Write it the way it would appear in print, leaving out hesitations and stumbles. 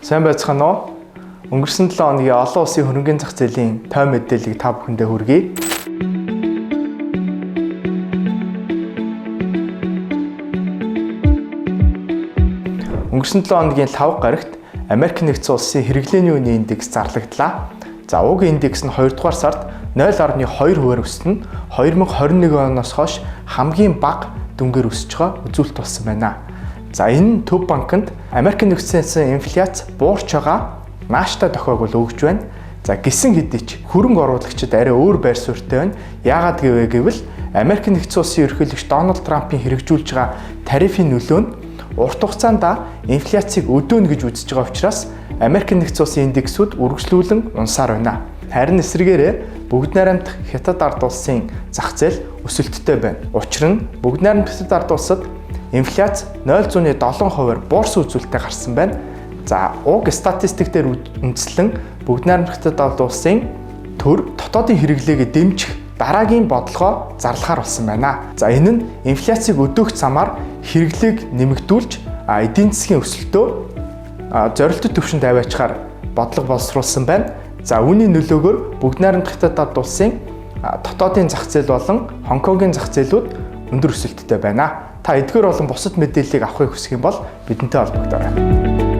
Сайн байцгаана уу? Өнгөрсөн 7 хоногийн олон улсын хөрөнгөний зах зээлийн тоо мэдээллийг та бүхэндээ хүргэе. Өнгөрсөн 7 хоногийн 5 гарагт Америк нэгдсэн улсын хэрэглээний үнийн индекс зарлагдлаа. За уг индекс нь 2 дугаар сард 0.2 хувиар өснө нь 2021 оноос хойш хамгийн бага дүнгээр өсөж байгаа үзүүлэлт болсон байна. За энэ нь Төв банкнд Америк нэгдсэн улсын инфляц буурч байгаа нааштай тохиог бол өгж байна. За гисэн хэдий ч хөрөнгө оруулагчид арай өөр байр суурьтай байна. Яагаад гэвэл Америк нэгдсэн улсын ерөнхийлөгч Дональд Трампын хэрэгжүүлж байгаа тарифын нөлөө нь урт хугацаанд инфляцийг өдөөнө гэж үзэж байгаа учраас Америк нэгдсэн улсын индексүүд үргэлжлүүлэн унсаар байна. Харин эсвэргээрээ бүгд найрамдах Хятад ард улсын зах зээл өсөлттэй байна. Учир нь бүгд найрамдах Хятад ард улсад инфляц 0.7%-аар буурсан үзүүлэлттэй гарсан байна. За уг статистик дээр үндэслэн бүгд найрамдах Хятад ард улсын төр дотоодын хэрэглээгээ дэмжих дараагийн бодлогоо зарлахаар болсон байна. За энэ нь инфляцийг өдөөх замаар хэрэглээг нэмэгдүүлж эдийн засгийн өсөлтөө зорилттой түвшинд аваачаар бодлого боловсруулсан байна. За үүний нөлөөгөөр бүгд найрамдах Хятад ард улсын дотоодын зах зээл болон Хонконгийн зах зээлүүд өндөр өсөлттэй байна. Та эдгээр болон бусад мэдээллийг авахыг хүсэх юм бол бидэнтэй холбогдоорой.